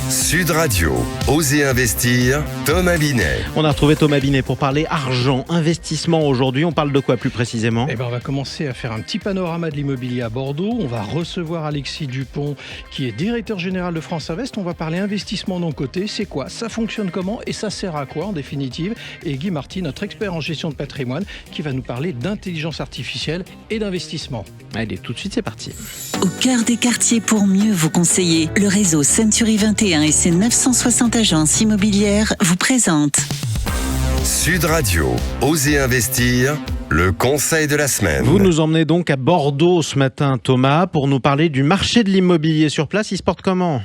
Sud Radio, Osez investir, Thomas Binet. On a retrouvé Thomas Binet pour parler argent, investissement aujourd'hui. On parle de quoi plus précisément ? On va commencer à faire un petit panorama de l'immobilier à Bordeaux. On va recevoir Alexis Dupont qui est directeur général de France Invest. On va parler investissement non coté. C'est quoi ? Ça fonctionne comment ? Et ça sert à quoi en définitive ? Et Guy Marty, notre expert en gestion de patrimoine, qui va nous parler d'intelligence artificielle et d'investissement. Allez, tout de suite c'est parti. Au cœur des quartiers pour mieux vous conseiller, le réseau Century 21 et ses 960 agences immobilières vous présentent Sud Radio, Osez investir, le conseil de la semaine. Vous nous emmenez donc à Bordeaux ce matin, Thomas, pour nous parler du marché de l'immobilier sur place. Il se porte comment ?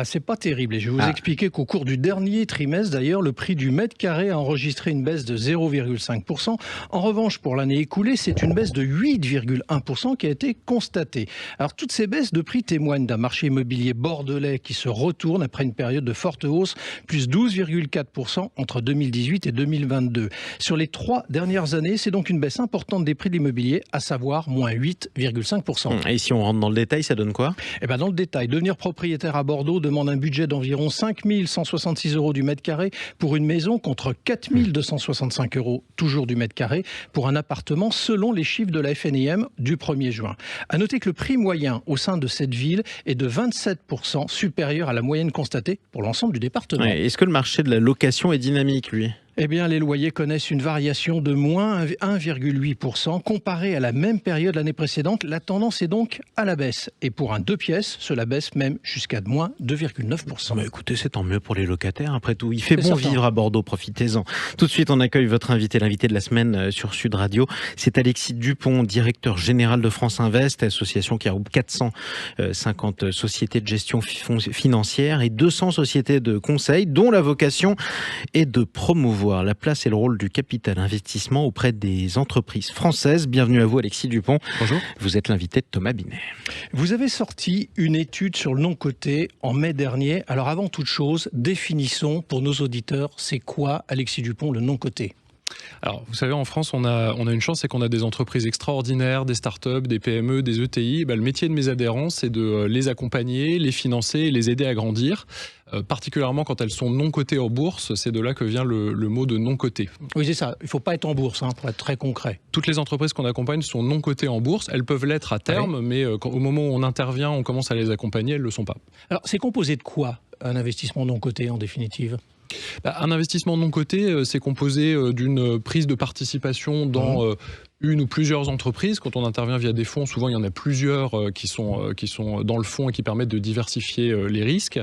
C'est pas terrible. Et je vais vous expliquer qu'au cours du dernier trimestre, d'ailleurs, le prix du mètre carré a enregistré une baisse de 0,5%. En revanche, pour l'année écoulée, c'est une baisse de 8,1% qui a été constatée. Alors, toutes ces baisses de prix témoignent d'un marché immobilier bordelais qui se retourne après une période de forte hausse, plus 12,4% entre 2018 et 2022. Sur les 3 dernières années, c'est donc une baisse importante des prix de l'immobilier, à savoir moins 8,5%. Et si on rentre dans le détail, ça donne quoi ? Dans le détail, devenir propriétaire à Bordeaux demande un budget d'environ 5 166 € du mètre carré pour une maison contre 4 265 € toujours du mètre carré pour un appartement selon les chiffres de la FNIM du 1er juin. À noter que le prix moyen au sein de cette ville est de 27% supérieur à la moyenne constatée pour l'ensemble du département. Est-ce que le marché de la location est dynamique, lui ? Les loyers connaissent une variation de moins 1,8%. Comparé à la même période l'année précédente, la tendance est donc à la baisse. Et pour un 2 pièces, cela baisse même jusqu'à moins 2,9%. Écoutez, c'est tant mieux pour les locataires, après tout. Il fait bon certain. vivre à Bordeaux, profitez-en. Tout de suite, on accueille votre invité, l'invité de la semaine sur Sud Radio. C'est Alexis Dupont, directeur général de France Invest, association qui regroupe 450 sociétés de gestion financière et 200 sociétés de conseil, dont la vocation est de promouvoir la place et le rôle du capital investissement auprès des entreprises françaises. Bienvenue à vous, Alexis Dupont. Bonjour. Vous êtes l'invité de Thomas Binet. Vous avez sorti une étude sur le non-coté en mai dernier. Alors avant toute chose, définissons pour nos auditeurs, c'est quoi, Alexis Dupont, le non-coté ? Alors, vous savez, en France, on a une chance, c'est qu'on a des entreprises extraordinaires, des startups, des PME, des ETI. Le métier de mes adhérents, c'est de les accompagner, les financer et les aider à grandir. Particulièrement quand elles sont non cotées en bourse, c'est de là que vient le mot de non coté. Oui, c'est ça. Il ne faut pas être en bourse, pour être très concret. Toutes les entreprises qu'on accompagne sont non cotées en bourse. Elles peuvent l'être à terme, mais au moment où on intervient, on commence à les accompagner, elles ne le sont pas. Alors, c'est composé de quoi, un investissement non coté, en définitive ? Un investissement non coté, c'est composé d'une prise de participation dans une ou plusieurs entreprises. Quand on intervient via des fonds, souvent il y en a plusieurs qui sont dans le fond et qui permettent de diversifier les risques.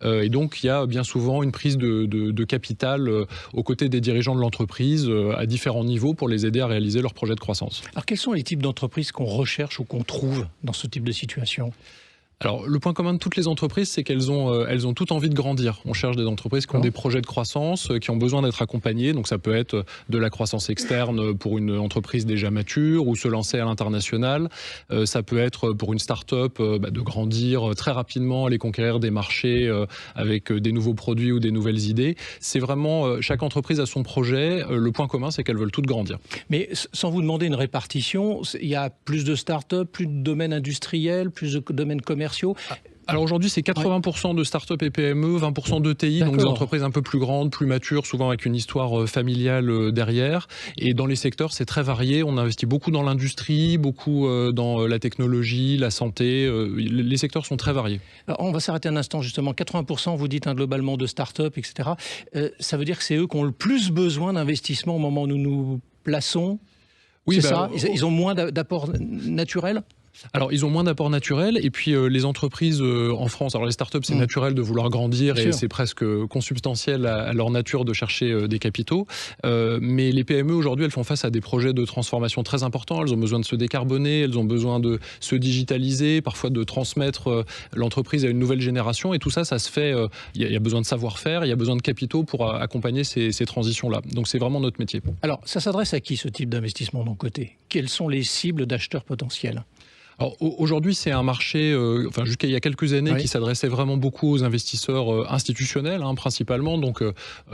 Et donc il y a bien souvent une prise de capital aux côtés des dirigeants de l'entreprise à différents niveaux pour les aider à réaliser leur projet de croissance. Alors quels sont les types d'entreprises qu'on recherche ou qu'on trouve dans ce type de situation ? Alors, le point commun de toutes les entreprises, c'est qu'elles ont toutes envie de grandir. On cherche des entreprises qui ont des projets de croissance, qui ont besoin d'être accompagnées. Donc, ça peut être de la croissance externe pour une entreprise déjà mature ou se lancer à l'international. Ça peut être pour une start-up de grandir très rapidement, aller conquérir des marchés avec des nouveaux produits ou des nouvelles idées. C'est vraiment, chaque entreprise a son projet. Le point commun, c'est qu'elles veulent toutes grandir. Mais sans vous demander une répartition, il y a plus de start-up, plus de domaines industriels, plus de domaines commerciaux. Alors aujourd'hui, c'est 80% de start-up et PME, 20% d'ETI, donc des entreprises un peu plus grandes, plus matures, souvent avec une histoire familiale derrière. Et dans les secteurs, c'est très varié. On investit beaucoup dans l'industrie, beaucoup dans la technologie, la santé. Les secteurs sont très variés. Alors, on va s'arrêter un instant justement. 80%, vous dites globalement de start-up, etc. Ça veut dire que c'est eux qui ont le plus besoin d'investissement au moment où nous nous plaçons. Oui, c'est ça. Ils ont moins d'apport naturel. Alors, ils ont moins d'apport naturel et puis les entreprises en France, alors les startups, c'est naturel de vouloir grandir et c'est presque consubstantiel à leur nature de chercher des capitaux. Mais les PME, aujourd'hui, elles font face à des projets de transformation très importants. Elles ont besoin de se décarboner, elles ont besoin de se digitaliser, parfois de transmettre l'entreprise à une nouvelle génération. Et tout ça, ça se fait, il y a besoin de savoir-faire, il y a besoin de capitaux pour accompagner ces transitions-là. Donc, c'est vraiment notre métier. Alors, ça s'adresse à qui, ce type d'investissement non coté ? Quelles sont les cibles d'acheteurs potentiels ? Alors, aujourd'hui, c'est un marché, jusqu'à il y a quelques années, qui s'adressait vraiment beaucoup aux investisseurs institutionnels, principalement, donc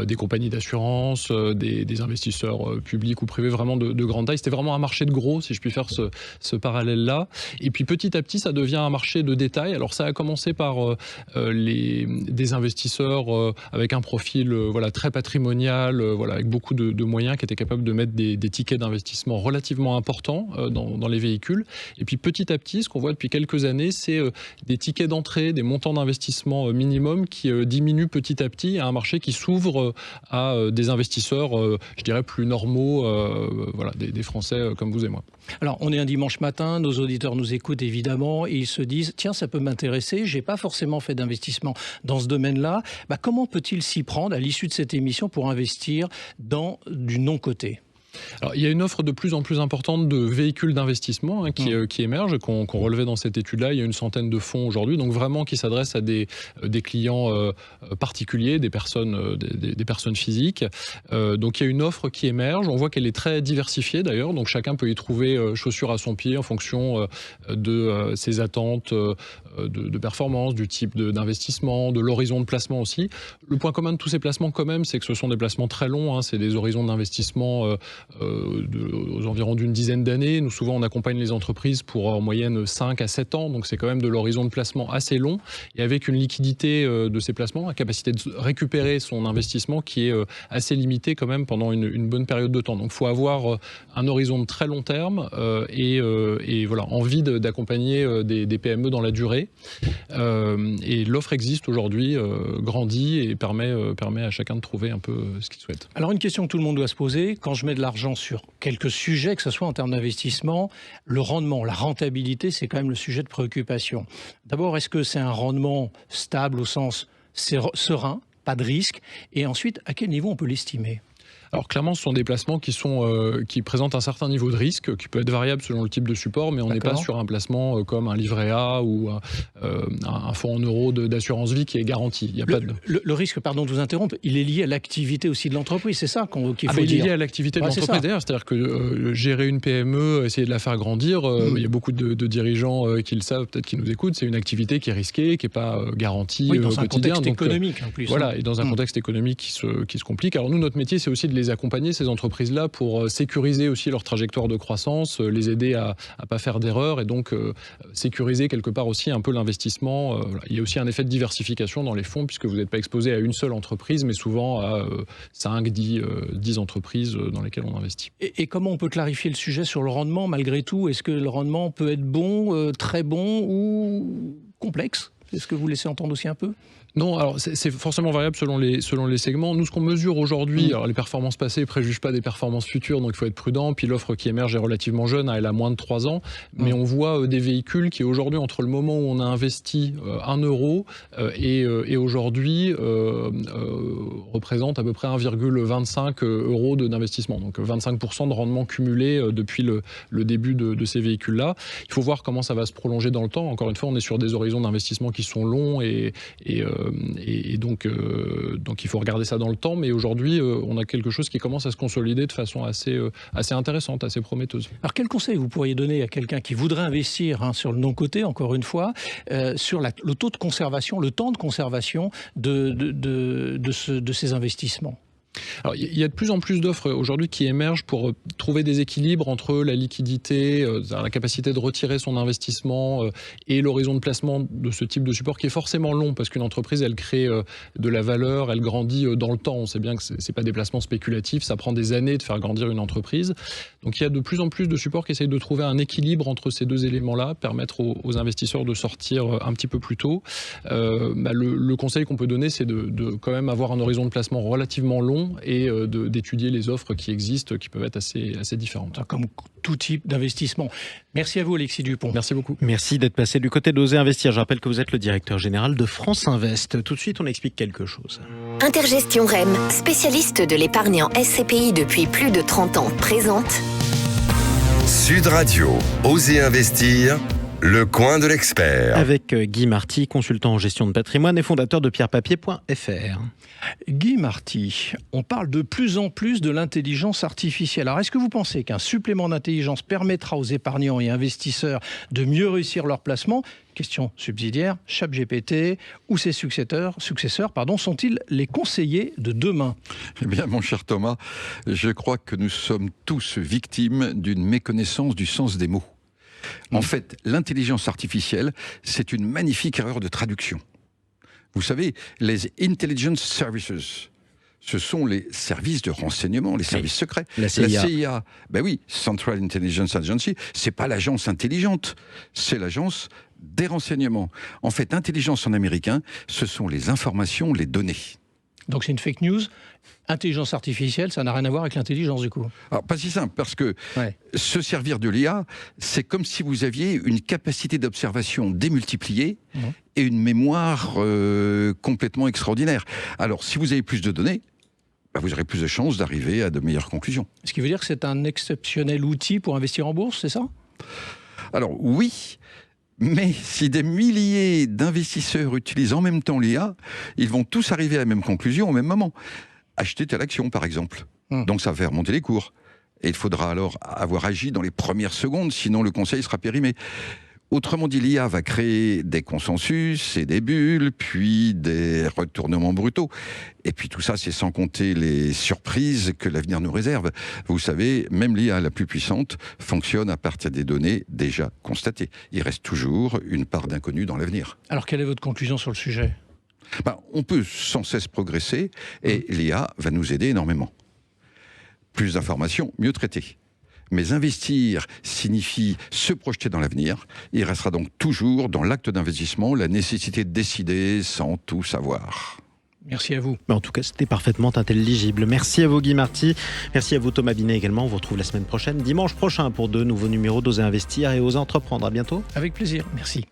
des compagnies d'assurance, des investisseurs publics ou privés vraiment de grande taille. C'était vraiment un marché de gros, si je puis faire ce parallèle-là. Et puis petit à petit, ça devient un marché de détail. Alors ça a commencé par des investisseurs avec un profil très patrimonial, avec beaucoup de moyens, qui étaient capables de mettre des tickets d'investissement relativement importants dans les véhicules. Et puis petit à petit, ce qu'on voit depuis quelques années, c'est des tickets d'entrée, des montants d'investissement minimum qui diminuent petit à petit à un marché qui s'ouvre à des investisseurs, je dirais, plus normaux, des Français comme vous et moi. Alors, on est un dimanche matin, nos auditeurs nous écoutent évidemment et ils se disent « Tiens, ça peut m'intéresser, j'ai pas forcément fait d'investissement dans ce domaine-là. » Comment peut-il s'y prendre à l'issue de cette émission pour investir dans du non-coté ? Alors, il y a une offre de plus en plus importante de véhicules d'investissement qui émergent, qu'on relevait dans cette étude-là. Il y a une centaine de fonds aujourd'hui, donc vraiment qui s'adressent à des clients particuliers, des personnes physiques. Donc il y a une offre qui émerge. On voit qu'elle est très diversifiée d'ailleurs, donc chacun peut y trouver chaussure à son pied en fonction de ses attentes de performance, du type d'investissement, de l'horizon de placement aussi. Le point commun de tous ces placements quand même, c'est que ce sont des placements très longs, c'est des horizons d'investissement aux environs d'une dizaine d'années. Nous, souvent, on accompagne les entreprises pour en moyenne 5 à 7 ans, donc c'est quand même de l'horizon de placement assez long, et avec une liquidité de ces placements, la capacité de récupérer son investissement qui est assez limitée quand même pendant une bonne période de temps. Donc il faut avoir un horizon de très long terme et envie d'accompagner des PME dans la durée. Et l'offre existe aujourd'hui, grandit et permet à chacun de trouver un peu ce qu'il souhaite. Alors une question que tout le monde doit se poser, quand je mets de l'argent sur quelques sujets, que ce soit en termes d'investissement, le rendement, la rentabilité, c'est quand même le sujet de préoccupation. D'abord, est-ce que c'est un rendement stable au sens serein, pas de risque? Et ensuite, à quel niveau on peut l'estimer? Alors clairement, ce sont des placements qui présentent un certain niveau de risque, qui peut être variable selon le type de support, mais on n'est pas sur un placement comme un livret A ou un fonds en euros d'assurance vie qui est garanti. Il y a le risque, pardon de vous interrompre, il est lié à l'activité aussi de l'entreprise, c'est ça qu'il faut dire? Il est lié à l'activité de l'entreprise d'ailleurs, c'est-à-dire que gérer une PME, essayer de la faire grandir, il y a beaucoup de dirigeants qui le savent, peut-être qui nous écoutent, c'est une activité qui est risquée, qui n'est pas garantie au quotidien. Dans un contexte économique en plus. Voilà, et dans un contexte économique qui se complique. Alors nous, notre métier, c'est aussi de les accompagner, ces entreprises-là, pour sécuriser aussi leur trajectoire de croissance, les aider à pas faire d'erreurs et donc sécuriser quelque part aussi un peu l'investissement. Il y a aussi un effet de diversification dans les fonds puisque vous n'êtes pas exposé à une seule entreprise mais souvent à 5, 10 entreprises dans lesquelles on investit. Et comment on peut clarifier le sujet sur le rendement malgré tout? Est-ce que le rendement peut être bon, très bon ou complexe? Est-ce que vous laissez entendre aussi un peu? Non, alors c'est forcément variable selon les segments. Nous, ce qu'on mesure aujourd'hui, alors les performances passées ne préjugent pas des performances futures, donc il faut être prudent. Puis l'offre qui émerge est relativement jeune, elle a moins de 3 ans. Mais on voit des véhicules qui aujourd'hui, entre le moment où on a investi 1 euro et aujourd'hui, représentent à peu près 1,25 euros d'investissement. Donc 25% de rendement cumulé depuis le début de ces véhicules-là. Il faut voir comment ça va se prolonger dans le temps. Encore une fois, on est sur des horizons d'investissement qui sont longs et donc il faut regarder ça dans le temps, mais aujourd'hui on a quelque chose qui commence à se consolider de façon assez intéressante, assez prometteuse. Alors quel conseil vous pourriez donner à quelqu'un qui voudrait investir sur le non-coté, encore une fois, sur le taux de conservation, le temps de conservation de ces investissements? Alors, il y a de plus en plus d'offres aujourd'hui qui émergent pour trouver des équilibres entre la liquidité, la capacité de retirer son investissement et l'horizon de placement de ce type de support qui est forcément long parce qu'une entreprise, elle crée de la valeur, elle grandit dans le temps. On sait bien que ce n'est pas des placements spéculatifs, ça prend des années de faire grandir une entreprise. Donc il y a de plus en plus de supports qui essayent de trouver un équilibre entre ces deux éléments-là, permettre aux investisseurs de sortir un petit peu plus tôt. Le conseil qu'on peut donner, c'est de quand même avoir un horizon de placement relativement long et d'étudier les offres qui existent, qui peuvent être assez différentes. Comme tout type d'investissement. Merci à vous, Alexis Dupont. Merci beaucoup. Merci d'être passé du côté d'Oser Investir. Je rappelle que vous êtes le directeur général de France Invest. Tout de suite, on explique quelque chose. Intergestion REM, spécialiste de l'épargne en SCPI depuis plus de 30 ans, présente Sud Radio, Oser Investir, Le coin de l'expert. Avec Guy Marty, consultant en gestion de patrimoine et fondateur de pierrepapier.fr. Guy Marty, on parle de plus en plus de l'intelligence artificielle. Alors, est-ce que vous pensez qu'un supplément d'intelligence permettra aux épargnants et investisseurs de mieux réussir leur placement ? Question subsidiaire, ChatGPT ou ses successeurs sont-ils les conseillers de demain ? Eh bien, mon cher Thomas, je crois que nous sommes tous victimes d'une méconnaissance du sens des mots. En fait, l'intelligence artificielle, c'est une magnifique erreur de traduction. Vous savez, les intelligence services, ce sont les services de renseignement, les services secrets. La CIA. Ben oui, Central Intelligence Agency, c'est pas l'agence intelligente, c'est l'agence des renseignements. En fait, intelligence en américain, ce sont les informations, les données. Donc c'est une fake news. Intelligence artificielle, ça n'a rien à voir avec l'intelligence du coup. Alors, pas si simple, parce que se servir de l'IA, c'est comme si vous aviez une capacité d'observation démultipliée et une mémoire complètement extraordinaire. Alors, si vous avez plus de données, vous aurez plus de chances d'arriver à de meilleures conclusions. Ce qui veut dire que c'est un exceptionnel outil pour investir en bourse, c'est ça ? Alors, oui. Mais si des milliers d'investisseurs utilisent en même temps l'IA, ils vont tous arriver à la même conclusion au même moment. Acheter telle action, par exemple. Donc ça va faire monter les cours. Et il faudra alors avoir agi dans les premières secondes, sinon le conseil sera périmé. Autrement dit, l'IA va créer des consensus et des bulles, puis des retournements brutaux. Et puis tout ça, c'est sans compter les surprises que l'avenir nous réserve. Vous savez, même l'IA la plus puissante fonctionne à partir des données déjà constatées. Il reste toujours une part d'inconnu dans l'avenir. Alors quelle est votre conclusion sur le sujet ? On peut sans cesse progresser et l'IA va nous aider énormément. Plus d'informations, mieux traitées. Mais investir signifie se projeter dans l'avenir. Il restera donc toujours dans l'acte d'investissement la nécessité de décider sans tout savoir. Merci à vous. En tout cas, c'était parfaitement intelligible. Merci à vous Guy Marty. Merci à vous Thomas Binet également. On vous retrouve la semaine prochaine, dimanche prochain, pour de nouveaux numéros d'Oser Investir et Oser Entreprendre. À bientôt. Avec plaisir. Merci.